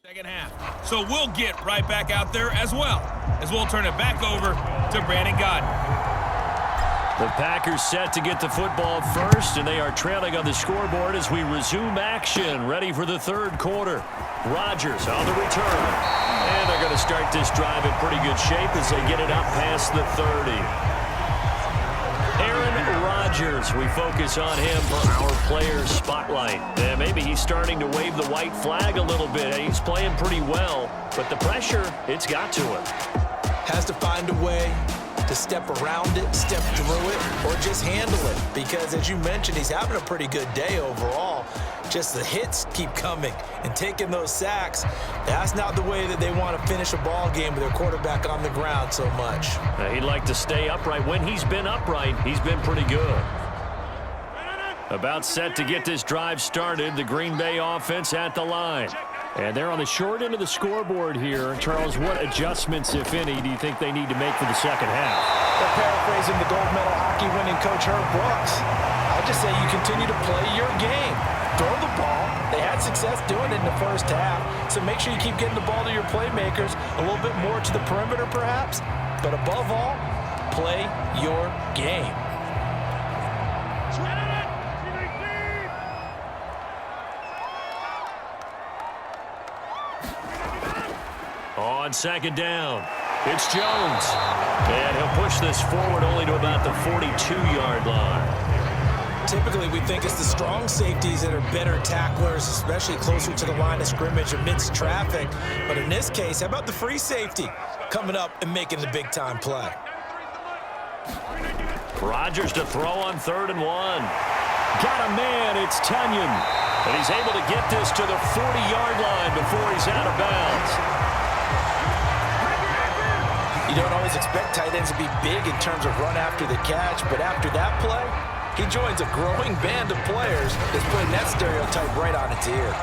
Second half. So we'll get right back out there as well, as we'll turn it back over to Brandon Godden. The Packers set to get the football first, and they are trailing on the scoreboard as we resume action, ready for the third quarter. Rodgers on the return. And they're going to start this drive in pretty good shape as they get it up past the 30. Aaron Rodgers, we focus on him for our Players Spotlight. And maybe he's starting to wave the white flag a little bit. He's playing pretty well, but the pressure, it's got to him. Has to find a way to step around it, step through it, or just handle it. Because as you mentioned, he's having a pretty good day overall. Just the hits keep coming and taking those sacks. That's not the way that they want to finish a ball game with their quarterback on the ground so much. He'd like to stay upright. When he's been upright, he's been pretty good. About set to get this drive started, the Green Bay offense at the line. And they're on the short end of the scoreboard here. Charles, what adjustments, if any, do you think they need to make for the second half? They're paraphrasing the gold medal hockey winning coach Herb Brooks. I'll just say you continue to play your game. Throw the ball. They had success doing it in the first half. So make sure you keep getting the ball to your playmakers, a little bit more to the perimeter perhaps. But above all, play your game. On second down, it's Jones. And he'll push this forward only to about the 42-yard line. Typically, we think it's the strong safeties that are better tacklers, especially closer to the line of scrimmage amidst traffic. But in this case, how about the free safety coming up and making the big-time play? Rodgers to throw on 3rd and 1. Got a man, it's Tunyon. And he's able to get this to the 40-yard line before he's out of bounds. You don't always expect tight ends to be big in terms of run after the catch, but after that play, he joins a growing band of players that's putting that stereotype right on its ear.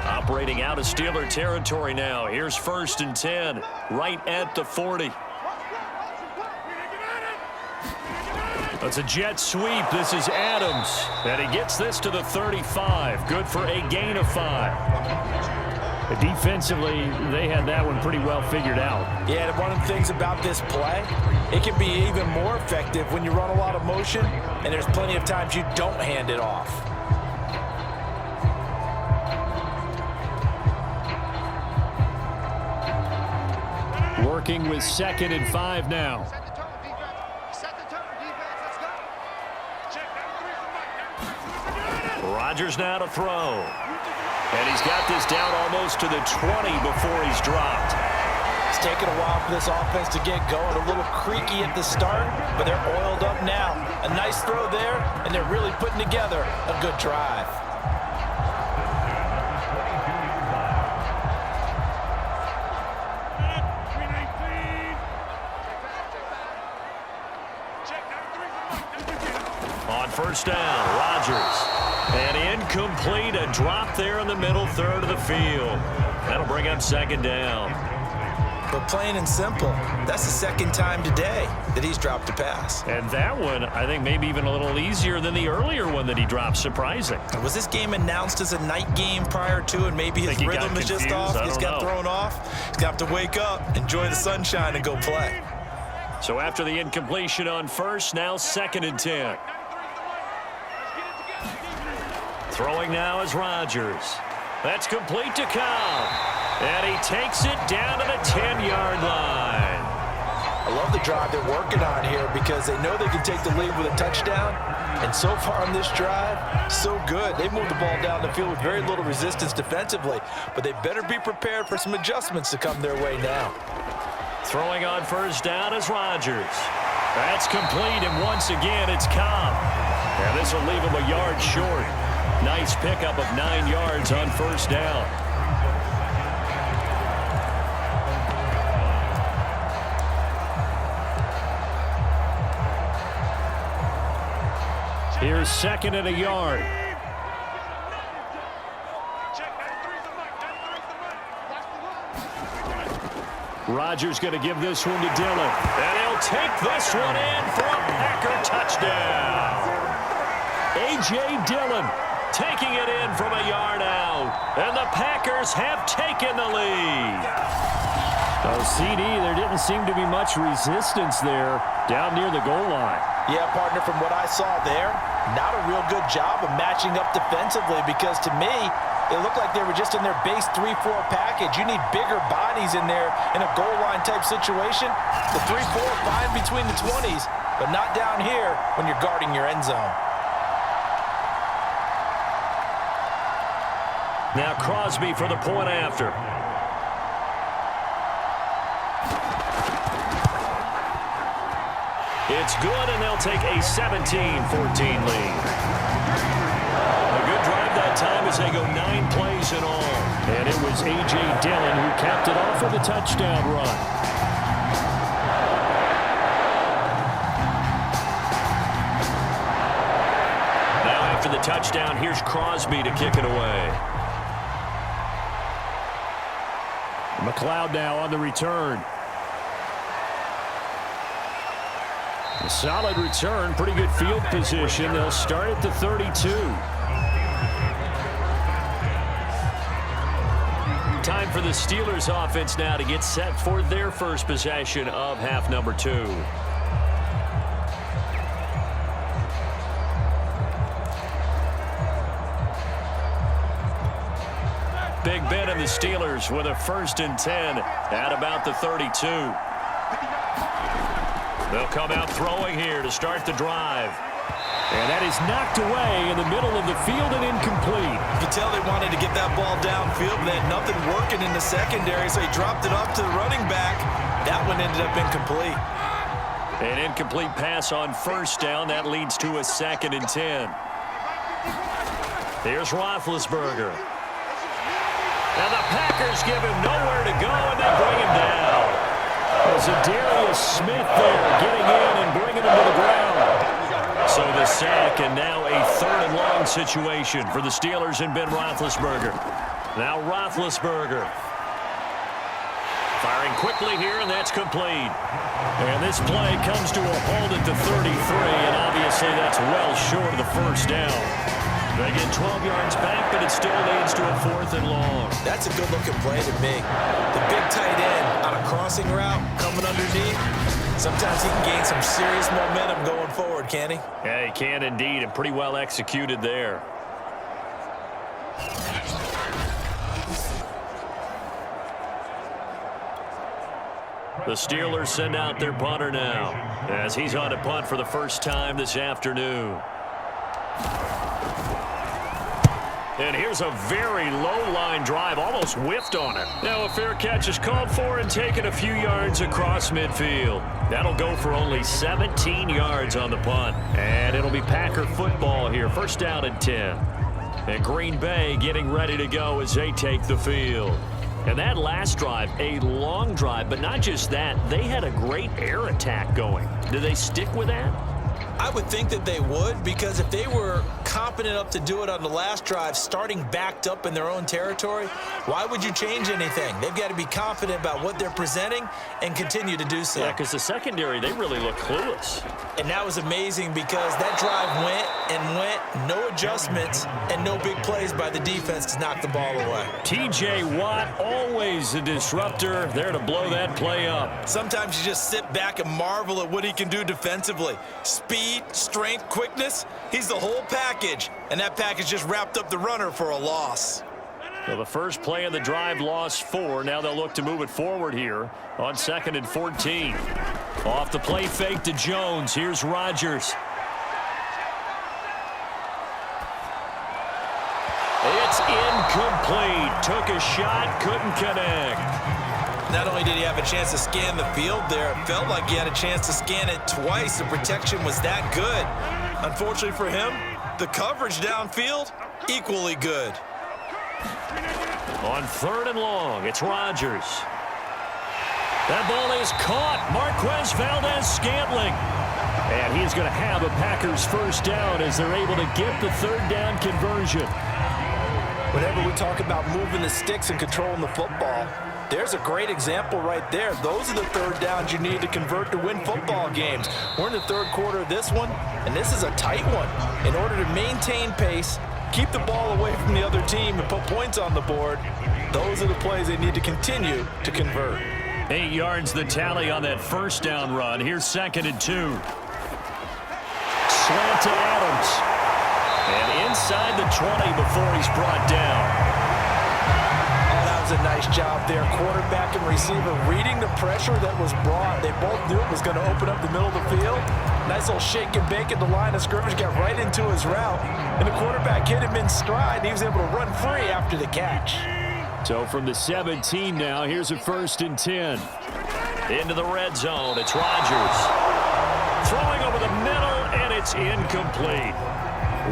Operating out of Steeler territory now. Here's 1st and 10, right at the 40. That's a jet sweep. This is Adams. And he gets this to the 35. Good for a gain of 5. Defensively, they had that one pretty well figured out. Yeah, one of the things about this play, it can be even more effective when you run a lot of motion, and there's plenty of times you don't hand it off. Working with 2nd and 5 now. Set the tone, defense. Let's go. Check down 3. Rodgers now to throw. And he's got this down almost to the 20 before he's dropped. It's taken a while for this offense to get going. A little creaky at the start, but they're oiled up now. A nice throw there, and they're really putting together a good drive. On first down, Rodgers. And incomplete, a drop there in the middle third of the field. That'll bring up second down. But plain and simple, that's the second time today that he's dropped a pass. And that one, I think, maybe even a little easier than the earlier one that he dropped. Surprising. Was this game announced as a night game prior to, and maybe his rhythm is just off? He's got thrown off. He's got to wake up, enjoy the sunshine, and go play. So after the incompletion on first, now second and 10. Throwing now is Rodgers. That's complete to Cobb. And he takes it down to the 10-yard line. I love the drive they're working on here because they know they can take the lead with a touchdown. And so far on this drive, so good. They moved the ball down the field with very little resistance defensively. But they better be prepared for some adjustments to come their way now. Throwing on first down is Rodgers. That's complete, and once again, it's Cobb. And this will leave him a yard short. Nice pickup of 9 yards on first down. Here's second and a yard. Rodgers going to give this one to Dillon. And he'll take this one in for a Packer touchdown. A.J. Dillon taking it in from a yard out. And the Packers have taken the lead. Well, CD, there didn't seem to be much resistance there down near the goal line. Yeah, partner, from what I saw there, not a real good job of matching up defensively because to me, it looked like they were just in their base 3-4 package. You need bigger bodies in there in a goal line type situation. The 3-4 fine between the 20s, but not down here when you're guarding your end zone. Now Crosby for the point after. It's good, and they'll take a 17-14 lead. A good drive that time as they go 9 plays in all. And it was A.J. Dillon who capped it off with a touchdown run. Now after the touchdown, here's Crosby to kick it away. McLeod now on the return. A solid return, pretty good field position. They'll start at the 32. Time for the Steelers offense now to get set for their first possession of half number 2. Big Ben and the Steelers with a 1st and 10 at about the 32. They'll come out throwing here to start the drive. And that is knocked away in the middle of the field and incomplete. You can tell they wanted to get that ball downfield, but they had nothing working in the secondary, so he dropped it off to the running back. That one ended up incomplete. An incomplete pass on first down. That leads to a 2nd and 10. Here's Roethlisberger. And the Packers give him nowhere to go, and they bring him down. There's a Darius Smith there getting in and bringing him to the ground. So the sack, and now a 3rd and long situation for the Steelers and Ben Roethlisberger. Now Roethlisberger. Firing quickly here, and that's complete. And this play comes to a halt at the 33, and obviously that's well short of the first down. They get 12 yards back, but it still leads to a 4th and long. That's a good-looking play to me. The big tight end on a crossing route coming underneath. Sometimes he can gain some serious momentum going forward, can't he? Yeah, he can indeed, and pretty well executed there. The Steelers send out their punter now as he's on a punt for the first time this afternoon. And here's a very low-line drive, almost whiffed on it. Now a fair catch is called for and taken a few yards across midfield. That'll go for only 17 yards on the punt. And it'll be Packer football here, first down and 10. And Green Bay getting ready to go as they take the field. And that last drive, a long drive, but not just that, they had a great air attack going. Do they stick with that? I would think that they would, because if they were competent enough to do it on the last drive, starting backed up in their own territory, why would you change anything? They've got to be confident about what they're presenting and continue to do so. Yeah, because the secondary, they really look clueless. And that was amazing because that drive went, no adjustments, and no big plays by the defense to knock the ball away. T.J. Watt, always a disruptor, there to blow that play up. Sometimes you just sit back and marvel at what he can do defensively. Speed, strength, quickness, he's the whole package. And that package just wrapped up the runner for a loss. So the first play of the drive lost 4. Now they'll look to move it forward here on 2nd and 14. Off the play fake to Jones. Here's Rodgers. It's incomplete. Took a shot, couldn't connect. Not only did he have a chance to scan the field there, it felt like he had a chance to scan it twice. The protection was that good. Unfortunately for him, the coverage downfield, equally good. On 3rd and long, it's Rodgers. That ball is caught. Marquez Valdez-Scantling. And he's going to have a Packers first down as they're able to get the 3rd down conversion. Whenever we talk about moving the sticks and controlling the football, there's a great example right there. Those are the 3rd downs you need to convert to win football games. We're in the 3rd quarter of this one, and this is a tight one. In order to maintain pace, keep the ball away from the other team, and put points on the board, those are the plays they need to continue to convert. 8 yards the tally on that first down run. Here's 2nd and 2. Slant to Adams. And inside the 20 before he's brought down. Oh, that was a nice job there. Quarterback and receiver reading the pressure that was brought. They both knew it was going to open up the middle of the field. Nice little shake and bake at the line of scrimmage. Got right into his route. And the quarterback hit him in stride. He was able to run free after the catch. So from the 17 now, here's a 1st and 10. Into the red zone, it's Rodgers. Throwing over the middle, and it's incomplete.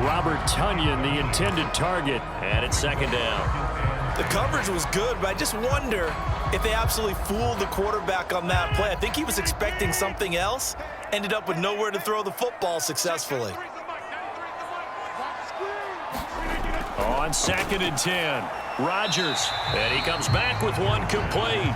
Robert Tonyan, the intended target, and it's 2nd down. The coverage was good, but I just wonder if they absolutely fooled the quarterback on that play. I think he was expecting something else, ended up with nowhere to throw the football successfully. On 2nd and 10, Rodgers, and he comes back with one complete.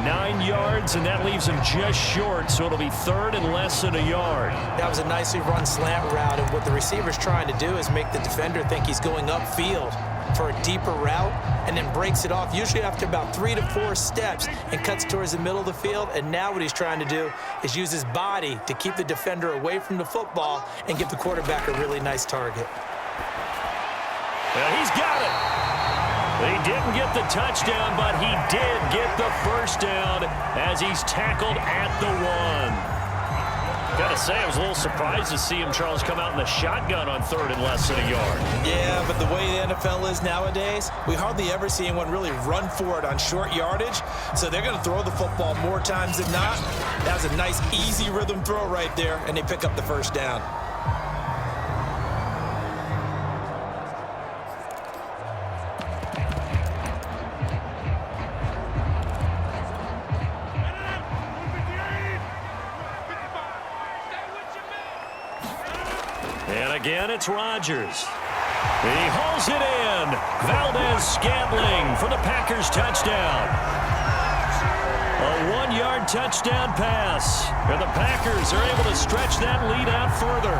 9 yards, and that leaves him just short, so it'll be 3rd and less than a yard. That was a nicely run slant route, and what the receiver's trying to do is make the defender think he's going upfield for a deeper route, and then breaks it off, usually after about 3 to 4 steps, and cuts towards the middle of the field. And now what he's trying to do is use his body to keep the defender away from the football and give the quarterback a really nice target. Well, he's got it. He didn't get the touchdown, but he did get the first down as he's tackled at the 1. Got to say, I was a little surprised to see him, Charles, come out in the shotgun on 3rd and less than a yard. Yeah, but the way the NFL is nowadays, we hardly ever see anyone really run for it on short yardage. So they're going to throw the football more times than not. That was a nice, easy rhythm throw right there, and they pick up the first down. And again, it's Rodgers. He hauls it in. Valdez-Scantling for the Packers touchdown. A 1-yard touchdown pass. And the Packers are able to stretch that lead out further.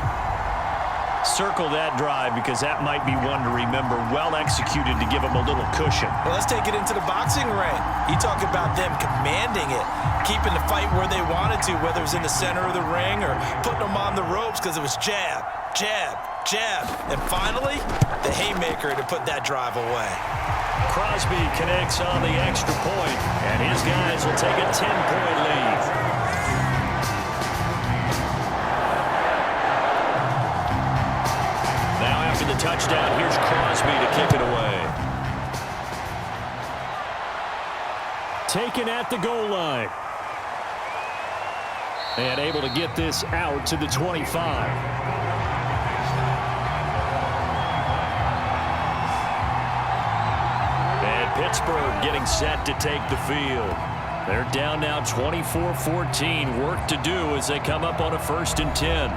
Circle that drive because that might be one to remember. Well executed to give them a little cushion. Well, let's take it into the boxing ring. You talk about them commanding it, keeping the fight where they wanted to, whether it was in the center of the ring or putting them on the ropes because it was jab, jab, jab. And finally, the haymaker to put that drive away. Crosby connects on the extra point, and his guys will take a 10-point lead. touchdown. Here's Crosby to kick it away. Taken at the goal line. And able to get this out to the 25. And Pittsburgh getting set to take the field. They're down now 24-14. Work to do as they come up on a 1st and 10.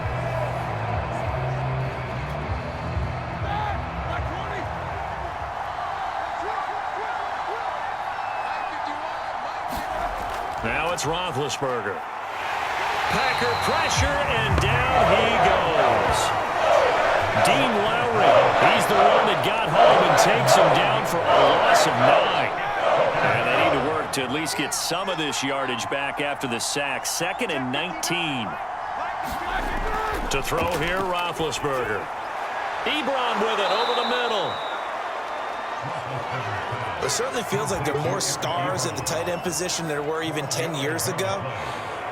Now it's Roethlisberger. Packer pressure, and down he goes. Dean Lowry, he's the one that got home and takes him down for a loss of 9. And they need to work to at least get some of this yardage back after the sack. 2nd and 19. To throw here, Roethlisberger. Ebron with it over the middle. It certainly feels like there are more stars at the tight end position than there were even 10 years ago.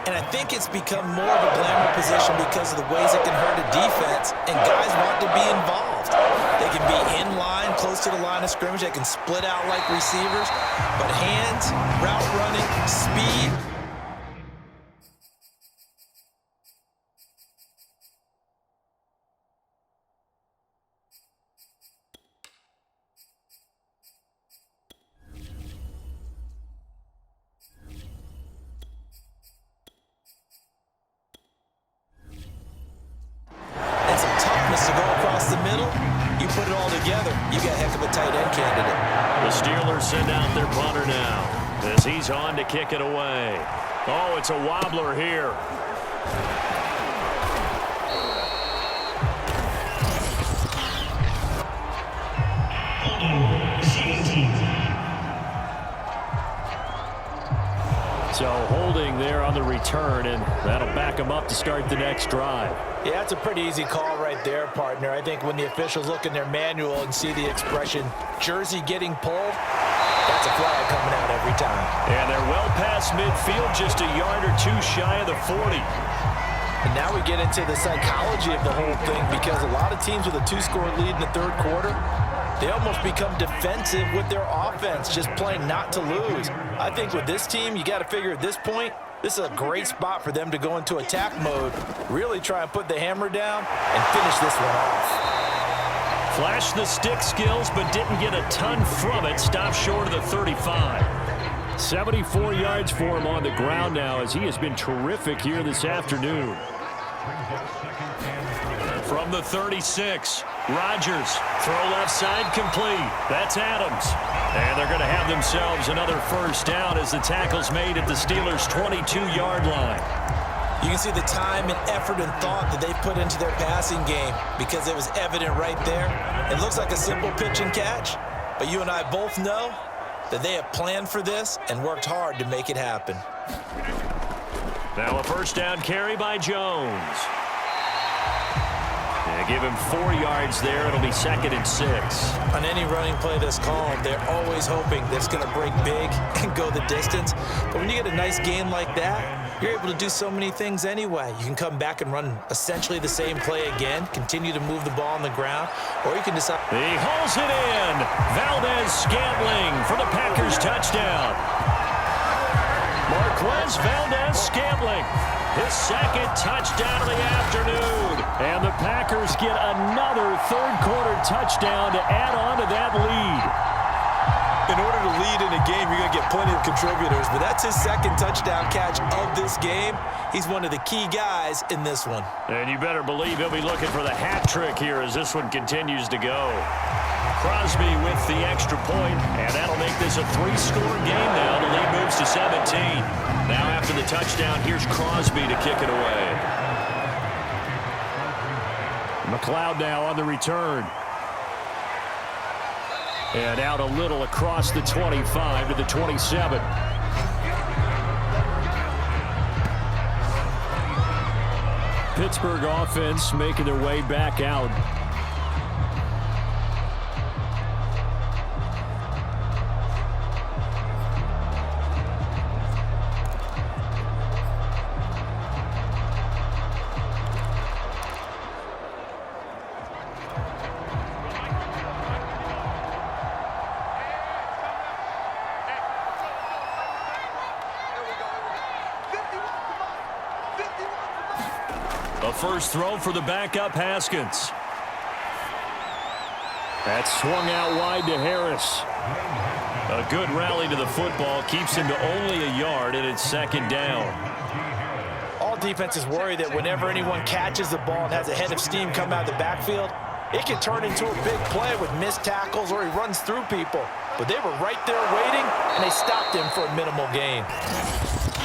And I think it's become more of a glamour position because of the ways it can hurt a defense, and guys want to be involved. They can be in line, close to the line of scrimmage. They can split out like receivers. But hands, route running, speed. To go across the middle, you put it all together, you got a heck of a tight end candidate. The Steelers send out their punter now as he's on to kick it away. Oh, it's a wobbler here. So holding there on the return, and that'll back them up to start the next drive. Yeah, that's a pretty easy call right there, partner. I think when the officials look in their manual and see the expression, jersey getting pulled, that's a flag coming out every time. And they're well past midfield, just a yard or two shy of the 40. And now we get into the psychology of the whole thing, because a lot of teams with a 2-score lead in the 3rd quarter, they almost become defensive with their offense, just playing not to lose. I think with this team, you got to figure at this point, this is a great spot for them to go into attack mode, really try and put the hammer down and finish this one off. Flashed the stick skills, but didn't get a ton from it. Stopped short of the 35. 74 yards for him on the ground now, as he has been terrific here this afternoon. From the 36, Rodgers, throw left side complete. That's Adams. And they're going to have themselves another 1st down as the tackle's made at the Steelers' 22-yard line. You can see the time and effort and thought that they put into their passing game, because it was evident right there. It looks like a simple pitch and catch, but you and I both know that they have planned for this and worked hard to make it happen. Now a 1st down carry by Jones. Give him 4 yards there. It'll be 2nd and 6. On any running play that's called, they're always hoping that it's going to break big and go the distance. But when you get a nice game like that, you're able to do so many things anyway. You can come back and run essentially the same play again, continue to move the ball on the ground, or you can decide. He hauls it in. Valdez-Scantling for the Packers touchdown. Marquez Valdez-Scantling, his 2nd touchdown of the afternoon. And the Packers get another 3rd quarter touchdown to add on to that lead. In order to lead in a game, you're going to get plenty of contributors, but that's his 2nd touchdown catch of this game. He's one of the key guys in this one. And you better believe he'll be looking for the hat trick here as this one continues to go. Crosby with the extra point, and that'll make this a 3-score game now. The lead moves to 17. Now after the touchdown, here's Crosby to kick it away. McLeod now on the return. And out a little across the 25 to the 27. Pittsburgh offense making their way back out. A first throw for the backup, Haskins. That's swung out wide to Harris. A good rally to the football keeps him to only a yard, and it's second down. All defenses worry that whenever anyone catches the ball and has a head of steam come out of the backfield, it can turn into a big play with missed tackles or he runs through people. But they were right there waiting, and they stopped him for a minimal gain.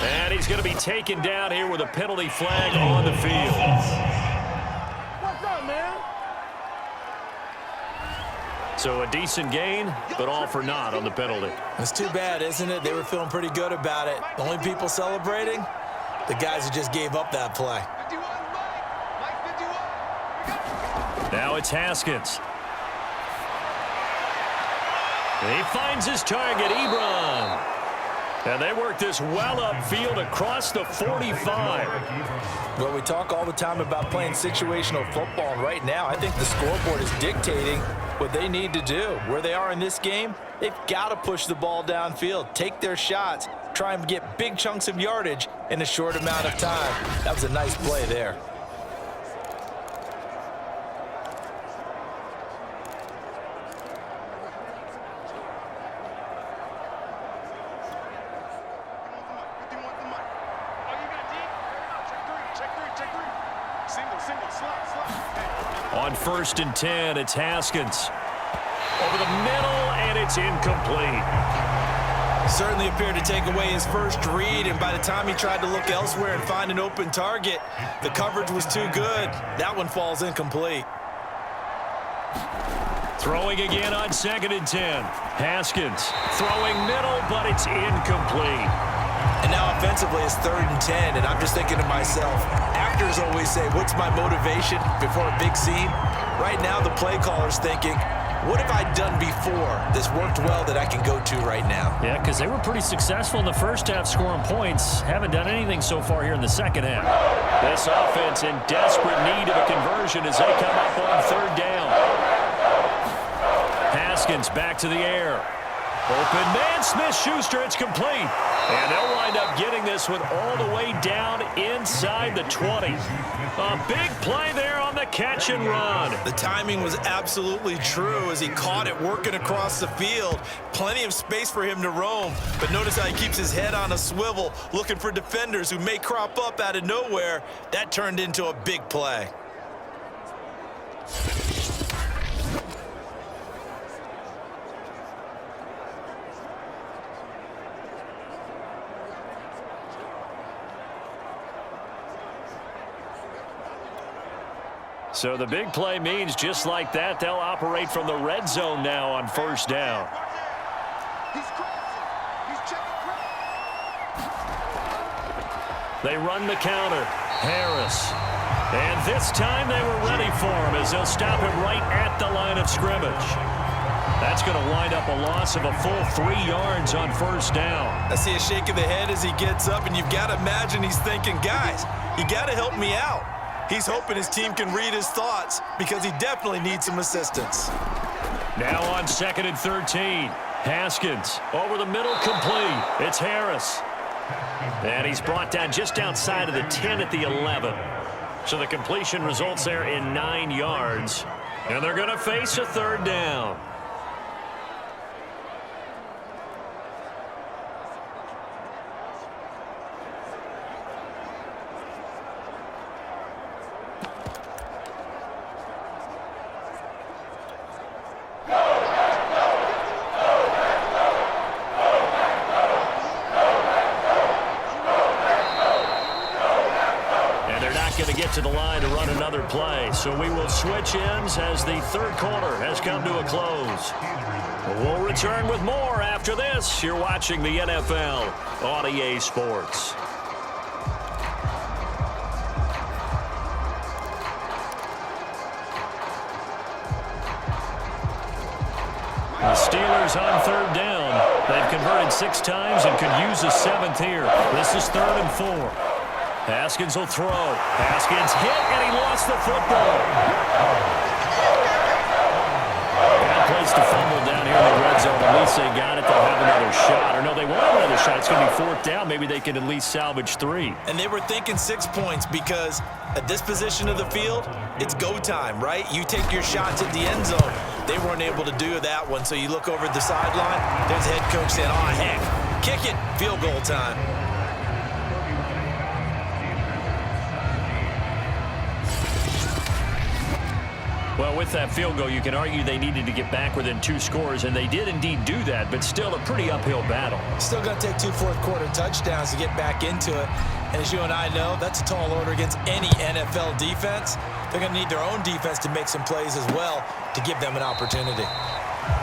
And he's going to be taken down here with a penalty flag on the field. What's up, man? So a decent gain, but all for naught on the penalty. It's too bad, isn't it? They were feeling pretty good about it. The only people celebrating, the guys who just gave up that play. Now it's Haskins. He finds his target, Ebron. And they work this well upfield across the 45. Well, we talk all the time about playing situational football, and right now I think the scoreboard is dictating what they need to do. Where they are in this game, they've got to push the ball downfield, take their shots, try and get big chunks of yardage in a short amount of time. That was a nice play there. On 1st and 10, it's Haskins. Over the middle, and it's incomplete. Certainly appeared to take away his first read, and by the time he tried to look elsewhere and find an open target, the coverage was too good. That one falls incomplete. Throwing again on 2nd and 10. Haskins throwing middle, but it's incomplete. And now offensively it's 3rd and 10, and I'm just thinking to myself, actors always say, what's my motivation before a big scene? Right now the play caller's thinking, what have I done before that's worked well that I can go to right now? Yeah, because they were pretty successful in the first half scoring points. Haven't done anything so far here in the second half. This offense in desperate need of a conversion as they come up on 3rd down. Haskins back to the air. Open man, Smith-Schuster, it's complete. And they'll wind up getting this one all the way down inside the 20. A big play there on the catch and run. The timing was absolutely true as he caught it working across the field. Plenty of space for him to roam, but notice how he keeps his head on a swivel looking for defenders who may crop up out of nowhere. That turned into a big play. So the big play means just like that, they'll operate from the red zone now on 1st down. They run the counter. Harris. And this time they were ready for him as they'll stop him right at the line of scrimmage. That's going to wind up a loss of a full 3 yards on 1st down. I see a shake of the head as he gets up, and you've got to imagine he's thinking, guys, you got to help me out. He's hoping his team can read his thoughts because he definitely needs some assistance. Now on 2nd and 13. Haskins over the middle, complete. It's Harris. And he's brought down just outside of the 10 at the 11. So the completion results there in 9 yards. And they're going to face a 3rd down. To the line to run another play. So we will switch ends as the 3rd quarter has come to a close. We'll return with more after this. You're watching the NFL on EA Sports. The Steelers on 3rd down. They've converted 6 times and could use a 7th here. This is 3rd and 4. Haskins will throw. Haskins hit, and he lost the football. Bad place to fumble down here in the red zone. At least they got it. They'll have another shot. Or no, they won't have another shot. it's going to be fourth down. Maybe they can at least salvage 3. And they were thinking 6 points because at this position of the field, it's go time, right? You take your shots at the end zone. They weren't able to do that one, so you look over at the sideline, there's the head coach saying, oh, heck, kick it, field goal time. Well, with that field goal, you can argue they needed to get back within 2 scores, and they did indeed do that, but still a pretty uphill battle. Still going to take 2 fourth-quarter touchdowns to get back into it. And as you and I know, that's a tall order against any NFL defense. They're going to need their own defense to make some plays as well to give them an opportunity.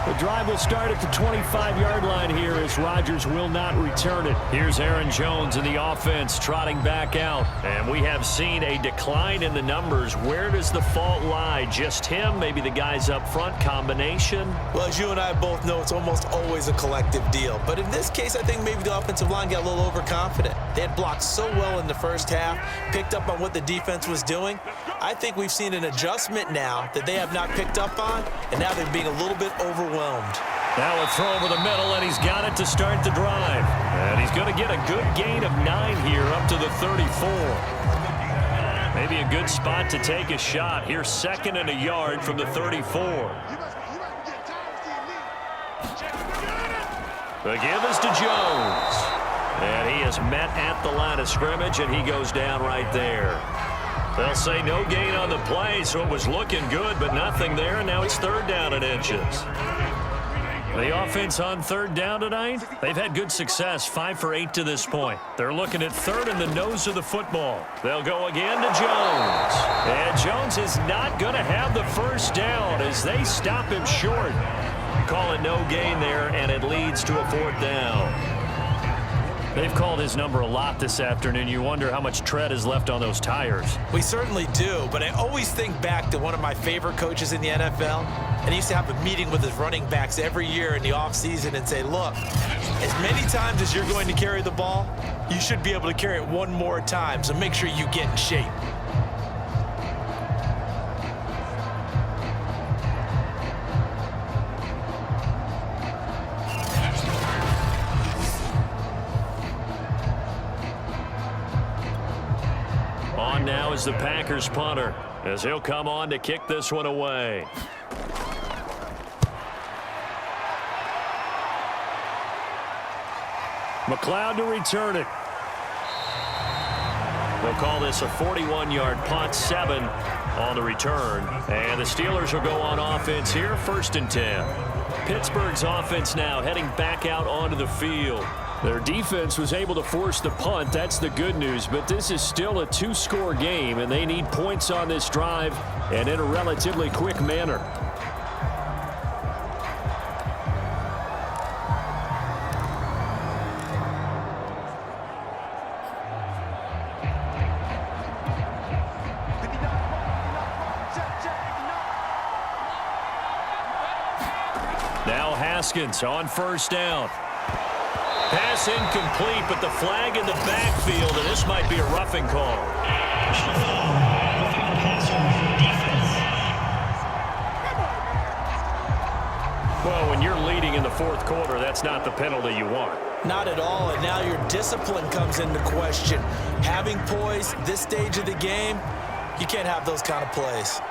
The drive will start at the 25-yard line here as Rodgers will not return it. Here's Aaron Jones in the offense trotting back out. And we have seen a decline in the numbers. Where does the fault lie? Just him? Maybe the guys up front? Combination? Well, as you and I both know, it's almost always a collective deal. But in this case, I think maybe the offensive line got a little overconfident. They had blocked so well in the first half, picked up on what the defense was doing. I think we've seen an adjustment now that they have not picked up on, and now they're being a little bit overwhelmed. Now a throw over the middle, and he's got it to start the drive. And he's going to get a good gain of 9 here up to the 34. Maybe a good spot to take a shot. Here's 2nd and a yard from the 34. The give is to Jones. And he is met at the line of scrimmage, and he goes down right there. They'll say no gain on the play, so it was looking good, but nothing there, and now it's 3rd down and inches. The offense on 3rd down tonight, they've had good success, 5 for 8 to this point. They're looking at 3rd in the nose of the football. They'll go again to Jones. And Jones is not going to have the 1st down as they stop him short. Call it no gain there, and it leads to a 4th down. They've called his number a lot this afternoon. You wonder how much tread is left on those tires. We certainly do, but I always think back to one of my favorite coaches in the NFL, and he used to have a meeting with his running backs every year in the offseason and say, look, as many times as you're going to carry the ball, you should be able to carry it one more time, so make sure you get in shape. Now is the Packers punter as he'll come on to kick this one away. McLeod to return it. They'll call this a 41-yard punt, 7 on the return. And the Steelers will go on offense here, 1st and 10. Pittsburgh's offense now heading back out onto the field. Their defense was able to force the punt. That's the good news, but this is still a 2-score game, and they need points on this drive and in a relatively quick manner. Now Haskins on 1st down. Pass incomplete, but the flag in the backfield, and this might be a roughing call. Well, when you're leading in the 4th quarter, that's not the penalty you want. Not at all, and now your discipline comes into question. Having poise this stage of the game, you can't have those kind of plays.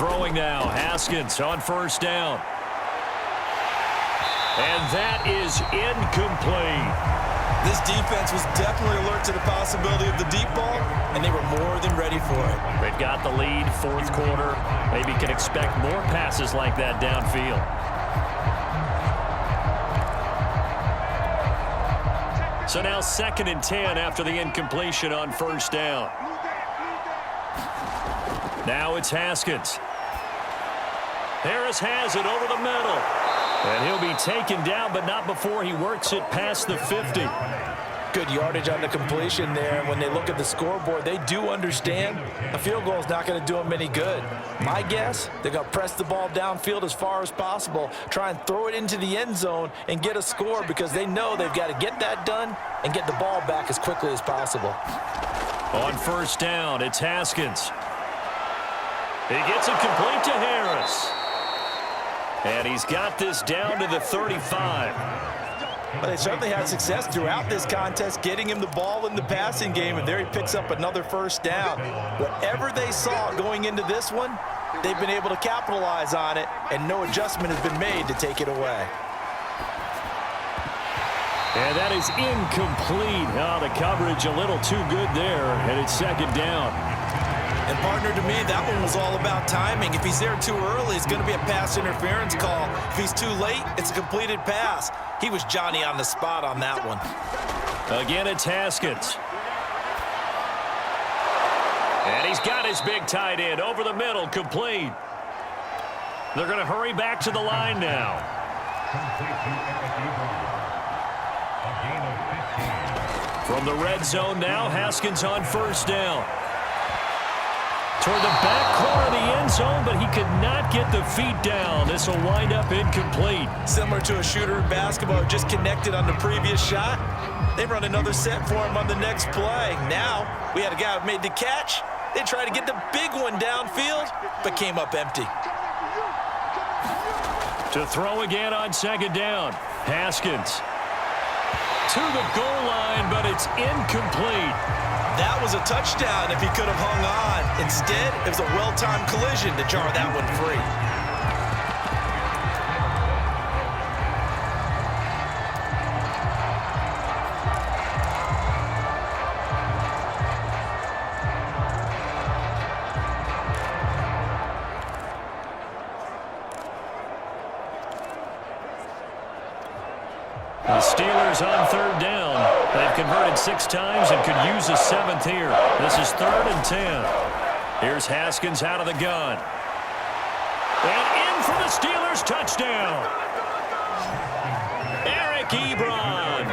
Throwing now, Haskins on 1st down. And that is incomplete. This defense was definitely alert to the possibility of the deep ball, and they were more than ready for it. They've got the lead, 4th quarter. Maybe can expect more passes like that downfield. So now 2nd and 10 after the incompletion on 1st down. Now it's Haskins. Harris has it over the middle. And he'll be taken down, but not before he works it past the 50. Good yardage on the completion there. And when they look at the scoreboard, they do understand a field goal is not going to do them any good. My guess, they're going to press the ball downfield as far as possible, try and throw it into the end zone and get a score because they know they've got to get that done and get the ball back as quickly as possible. On first down, it's Haskins. He gets it complete to Harris. And he's got this down to the 35. But they certainly had success throughout this contest getting him the ball in the passing game, and there he picks up another first down. Whatever they saw going into this one, they've been able to capitalize on it, and no adjustment has been made to take it away. And that is incomplete. Oh, the coverage a little too good there, and it's second down. And partner, to me, that one was all about timing. If he's there too early, it's going to be a pass interference call. If he's too late, it's a completed pass. He was Johnny on the spot on that one. Again, it's Haskins. And he's got his big tight end over the middle, complete. They're going to hurry back to the line now. From the red zone now, Haskins on first down. Toward the back corner of the end zone, but he could not get the feet down. This will wind up incomplete. Similar to a shooter in basketball, just connected on the previous shot. They run another set for him on the next play. Now, we had a guy who made the catch. They tried to get the big one downfield, but came up empty. To throw again on second down. Haskins to the goal line, but it's incomplete. That was a touchdown if he could have hung on. Instead, it was a well-timed collision to jar that one free. The Steelers on third down. They've converted 6 times and could use a 7th here. This is 3rd and 10. Here's Haskins out of the gun. And in for the Steelers touchdown. Eric Ebron,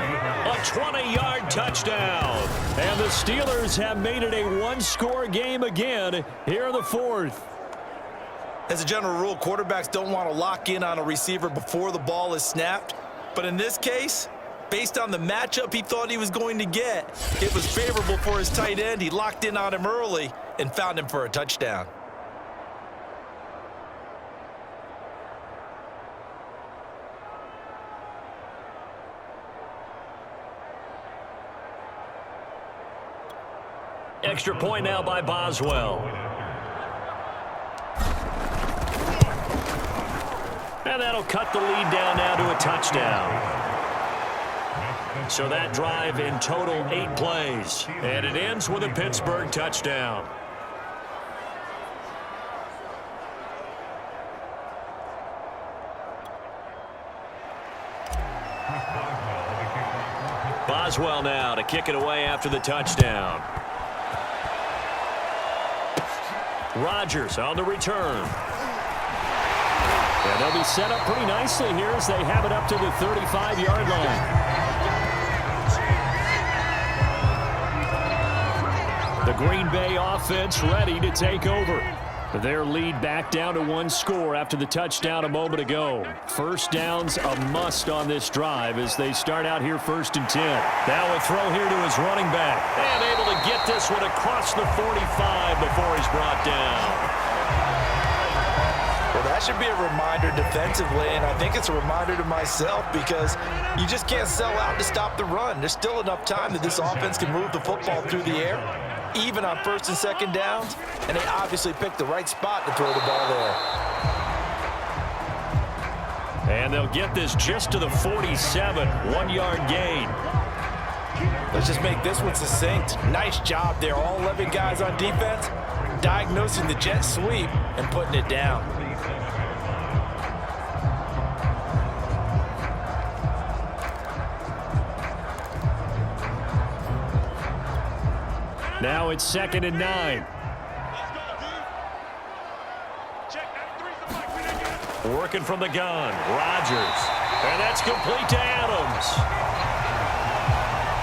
a 20-yard touchdown. And the Steelers have made it a one-score game again here in the 4th. As a general rule, quarterbacks don't want to lock in on a receiver before the ball is snapped. But in this case, based on the matchup he thought he was going to get, it was favorable for his tight end. He locked in on him early and found him for a touchdown. Extra point now by Boswell. And that'll cut the lead down now to a touchdown. So that drive in total 8 plays. And it ends with a Pittsburgh touchdown. Boswell now to kick it away after the touchdown. Rodgers on the return. And they'll be set up pretty nicely here as they have it up to the 35-yard line. The Green Bay offense ready to take over. Their lead back down to 1 score after the touchdown a moment ago. First down's a must on this drive as they start out here 1st and 10. Now a throw here to his running back. And able to get this one across the 45 before he's brought down. Well, that should be a reminder defensively, and I think it's a reminder to myself because you just can't sell out to stop the run. There's still enough time that this offense can move the football through the air, even on 1st and 2nd downs, and they obviously picked the right spot to throw the ball there. And they'll get this just to the 47, 1-yard gain. Let's just make this one succinct. Nice job there, all 11 guys on defense, diagnosing the jet sweep and putting it down. Now it's 2nd and 9. Working from the gun, Rodgers. And that's complete to Adams.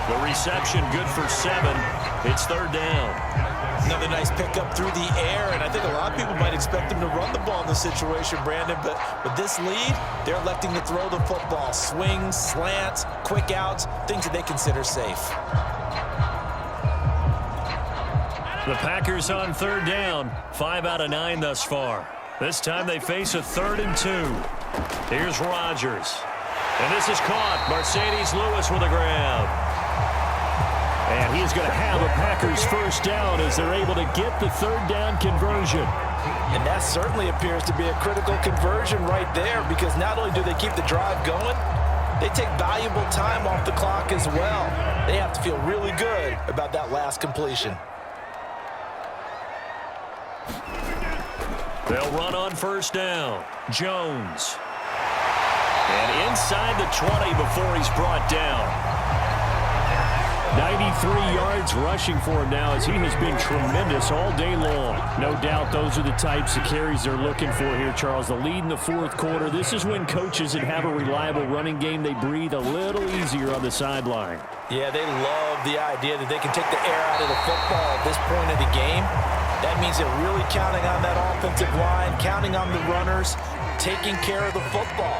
The reception good for 7. It's third down. Another nice pickup through the air, and I think a lot of people might expect them to run the ball in this situation, Brandon, but with this lead, they're electing to throw the football. Swings, slants, quick outs, things that they consider safe. The Packers on third down. 5 out of 9 thus far. This time they face a 3rd and 2. Here's Rodgers. And this is caught. Mercedes Lewis with a grab. And he is going to have a Packers first down as they're able to get the third down conversion. And that certainly appears to be a critical conversion right there, because not only do they keep the drive going, they take valuable time off the clock as well. They have to feel really good about that last completion. They'll run on first down. Jones. And inside the 20 before he's brought down. 93 yards rushing for him now, as he has been tremendous all day long. No doubt those are the types of carries they're looking for here, Charles. The lead in the fourth quarter. This is when coaches that have a reliable running game, they breathe a little easier on the sideline. Yeah, they love the idea that they can take the air out of the football at this point of the game. That means they're really counting on that offensive line, counting on the runners, taking care of the football.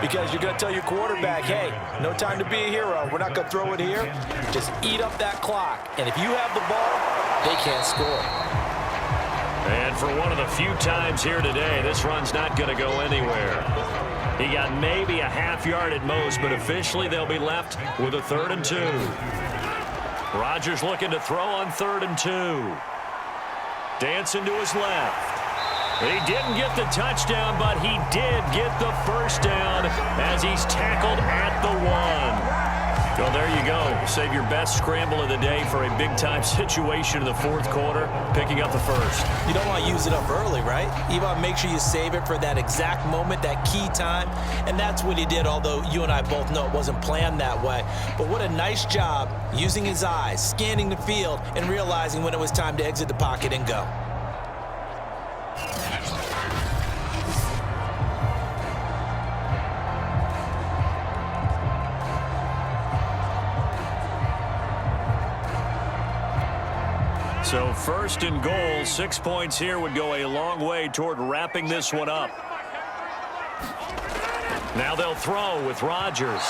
Because you're going to tell your quarterback, hey, no time to be a hero. We're not going to throw it here. Just eat up that clock. And if you have the ball, they can't score. And for one of the few times here today, this run's not going to go anywhere. He got maybe a half yard at most, but officially they'll be left with a 3rd and 2. Rodgers looking to throw on 3rd and 2. Dancing to his left. He didn't get the touchdown, but he did get the first down as he's tackled at the 1. Well, there you go. Save your best scramble of the day for a big-time situation in the fourth quarter, picking up the first. You don't want to use it up early, right? You want to make sure you save it for that exact moment, that key time, and that's what he did, although you and I both know it wasn't planned that way. But what a nice job using his eyes, scanning the field, and realizing when it was time to exit the pocket and go. So 1st and goal, 6 points here would go a long way toward wrapping this one up. Now they'll throw with Rodgers.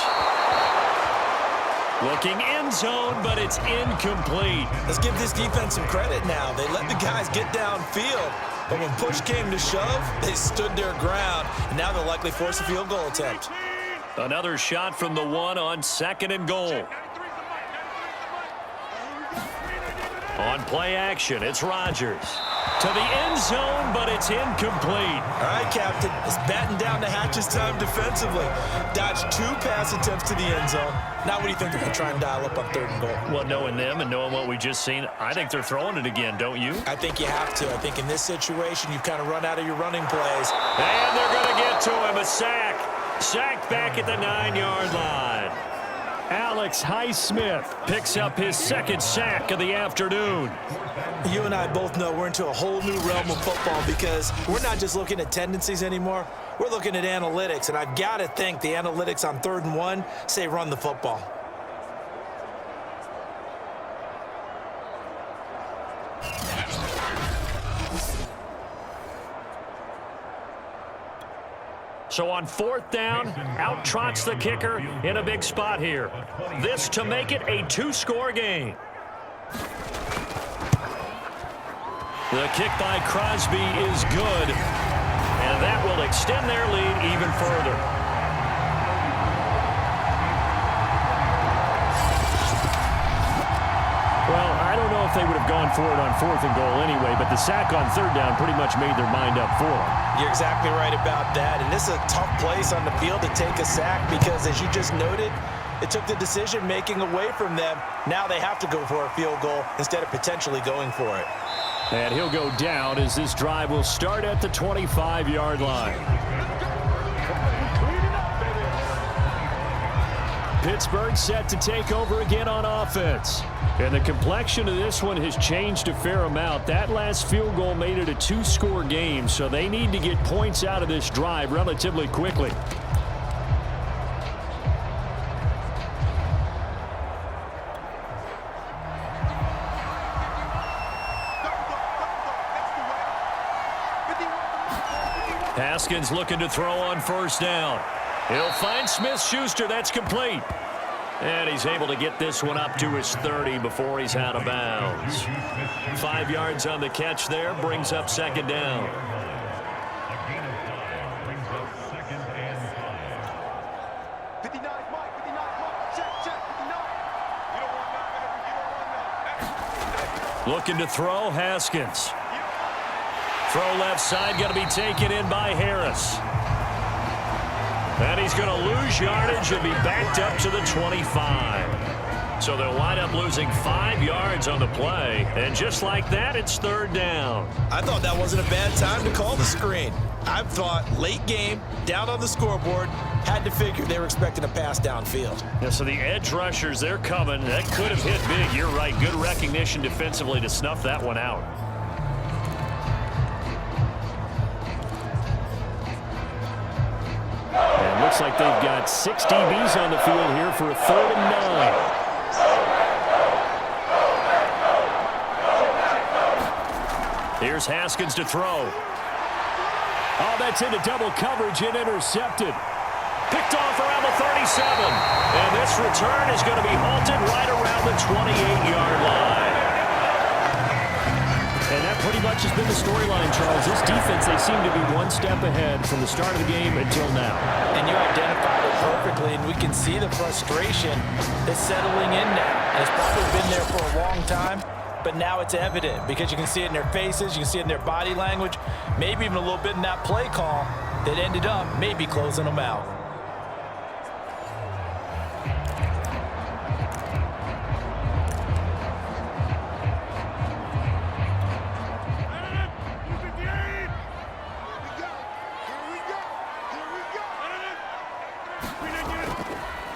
Looking end zone, but it's incomplete. Let's give this defense some credit now. They let the guys get downfield, but when push came to shove, they stood their ground, and now they'll likely force a field goal attempt. Another shot from the 1 on 2nd and goal. On play action, it's Rodgers. To the end zone, but it's incomplete. All right, Captain. It's batting down the hatches time defensively. Dodged 2 pass attempts to the end zone. Now what do you think they're going to try and dial up on 3rd and goal? Well, knowing them and knowing what we just seen, I think they're throwing it again, don't you? I think you have to. I think in this situation, you've kind of run out of your running plays. And they're going to get to him. A sack. Sacked back at the 9-yard line. Alex Highsmith picks up his 2nd sack of the afternoon. You and I both know we're into a whole new realm of football, because we're not just looking at tendencies anymore. We're looking at analytics, and I've got to think the analytics on 3rd and 1 say run the football. So on 4th down, out trots the kicker in a big spot here. This to make it a 2-score game. The kick by Crosby is good, and that will extend their lead even further. Well, I don't know if they would have gone for it on 4th and goal anyway, but the sack on 3rd down pretty much made their mind up for them. You're exactly right about that, and this is a tough place on the field to take a sack, because as you just noted, it took the decision-making away from them. Now they have to go for a field goal instead of potentially going for it. And he'll go down as this drive will start at the 25-yard line. Pittsburgh set to take over again on offense. And the complexion of this one has changed a fair amount. That last field goal made it a 2-score game, so they need to get points out of this drive relatively quickly. Haskins looking to throw on first down. He'll find Smith-Schuster. That's complete. And he's able to get this one up to his 30 before he's out of bounds. 5 yards on the catch there, brings up second down. Looking to throw, Haskins. Throw left side, going to be taken in by Harris. And he's going to lose yardage and be backed up to the 25. So they'll wind up losing 5 yards on the play. And just like that, it's third down. I thought that wasn't a bad time to call the screen. I thought late game, down on the scoreboard, had to figure they were expecting a pass downfield. Yeah, so the edge rushers, they're coming. That could have hit big. You're right. Good recognition defensively to snuff that one out. And looks like they've got 6 DBs on the field here for a 3rd and 9. Here's Haskins to throw. Oh, that's into double coverage and intercepted. Picked off around the 37. And this return is going to be halted right around the 28-yard line. And that pretty much has been the storyline, Charles. This defense, they seem to be one step ahead from the start of the game until now. And you identified it perfectly, and we can see the frustration that's settling in now. And it's probably been there for a long time, but now it's evident because you can see it in their faces, you can see it in their body language, maybe even a little bit in that play call that ended up maybe closing them out.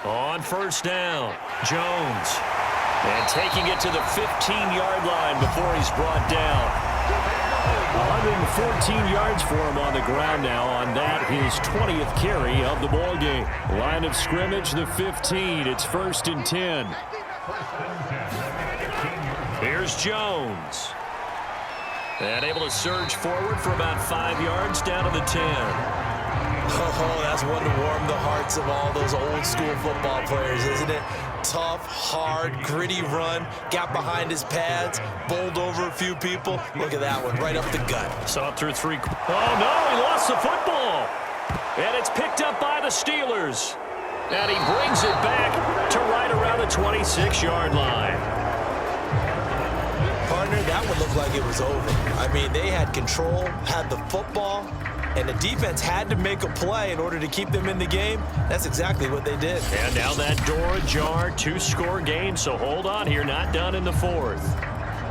On first down, Jones. And taking it to the 15-yard line before he's brought down. 114 yards for him on the ground now on that, his 20th carry of the ball game. Line of scrimmage, the 15. It's 1st and 10. Here's Jones. And able to surge forward for about 5 yards down to the 10. Oh, that's one to warm the hearts of all those old school football players, isn't it? Tough, hard, gritty run, got behind his pads, bowled over a few people. Look at that one, right up the gut. Saw it through 3. Oh, no, he lost the football. And it's picked up by the Steelers. And he brings it back to right around the 26-yard line. Partner, that one looked like it was over. I mean, they had control, had the football, and the defense had to make a play in order to keep them in the game. That's exactly what they did. And now that door ajar, 2-score game, so hold on here, not done in the 4th.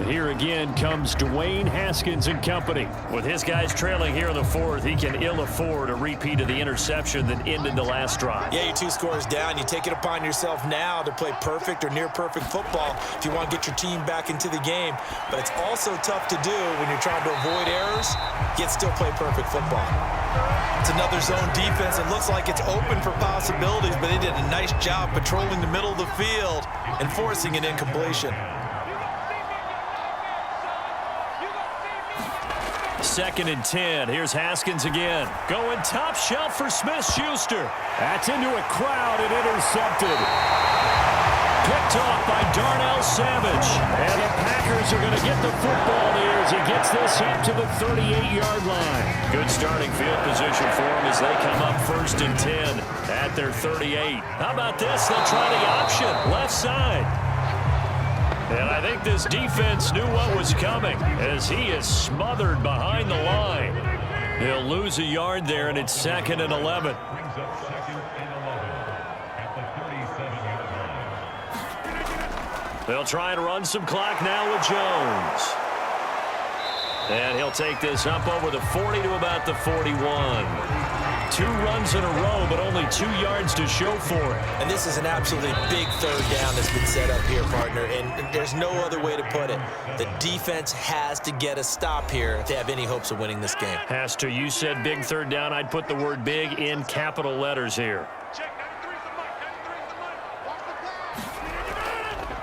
Here again comes Dwayne Haskins and company. With his guys trailing here in the 4th, he can ill afford a repeat of the interception that ended the last drive. Yeah, you're 2 scores down. You take it upon yourself now to play perfect or near perfect football if you want to get your team back into the game. But it's also tough to do when you're trying to avoid errors, yet still play perfect football. It's another zone defense. It looks like it's open for possibilities, but they did a nice job patrolling the middle of the field and forcing an incompletion. 2nd and 10. Here's Haskins again. Going top shelf for Smith-Schuster. That's into a crowd and intercepted. Picked off by Darnell Savage. And the Packers are going to get the football here as he gets this up to the 38-yard line. Good starting field position for him as they come up 1st and 10 at their 38. How about this? They'll try the option. Left side. And I think this defense knew what was coming as he is smothered behind the line. He'll lose a yard there, and it's 2nd and 11. They'll try and run some clock now with Jones. And he'll take this up over the 40 to about the 41. 2 runs in a row, but only 2 yards to show for it. And this is an absolutely big 3rd down that's been set up here, partner, and there's no other way to put it. The defense has to get a stop here to have any hopes of winning this game. Has to. You said big 3rd down. I'd put the word big in capital letters here.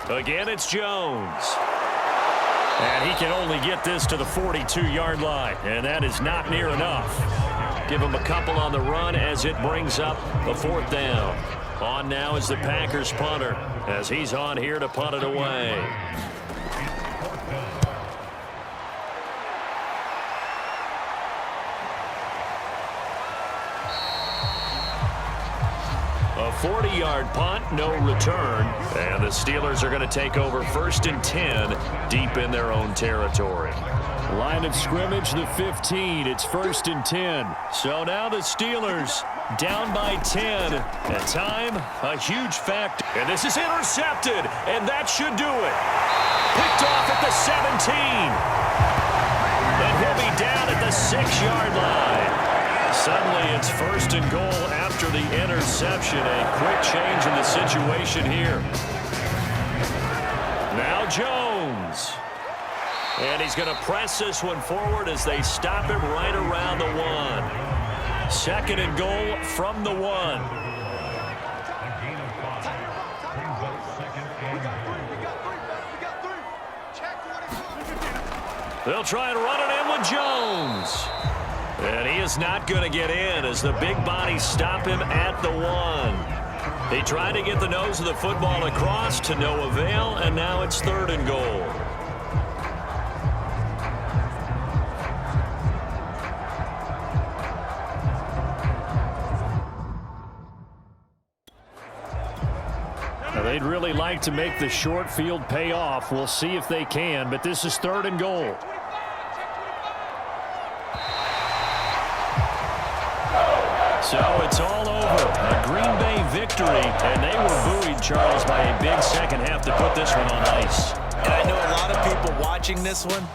Again, it's Jones. And he can only get this to the 42-yard line, and that is not near enough. Give him a couple on the run as it brings up the 4th down. On now is the Packers punter as he's on here to punt it away. A 40-yard punt, no return. And the Steelers are going to take over 1st and 10 deep in their own territory. Line of scrimmage, the 15. It's 1st and 10. So now the Steelers down by 10. At time, a huge factor. And this is intercepted, and that should do it. Picked off at the 17. And he'll be down at the 6-yard line. Suddenly, it's 1st and goal after the interception. A quick change in the situation here. Now Jones. And he's going to press this one forward as they stop it right around the 1. 2nd and goal from the 1. They'll try and run it in with Jones. And he is not going to get in as the big bodies stop him at the 1. He tried to get the nose of the football across to no avail, and now it's 3rd and goal. Now, they'd really like to make the short field pay off. We'll see if they can, but this is 3rd and goal. So it's all over. A Green Bay victory, and they were buoyed, Charles, by a big second half to put this one on ice. And I know a lot of people watching this one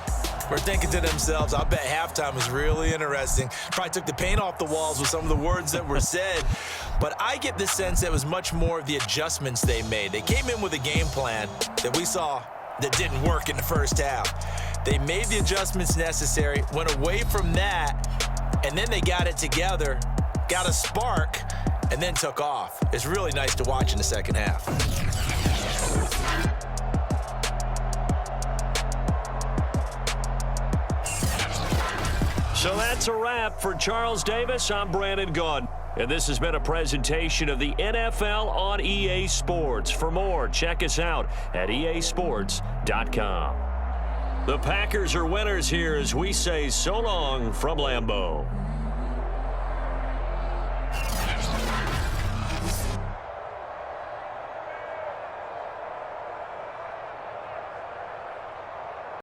were thinking to themselves, I bet halftime was really interesting. Probably took the paint off the walls with some of the words that were said. But I get the sense that it was much more of the adjustments they made. They came in with a game plan that we saw that didn't work in the first half. They made the adjustments necessary, went away from that, and then they got it together, got a spark, and then took off. It's really nice to watch in the second half. So that's a wrap for Charles Davis. I'm Brandon Gaudin. And this has been a presentation of the NFL on EA Sports. For more, check us out at easports.com. The Packers are winners here as we say so long from Lambeau.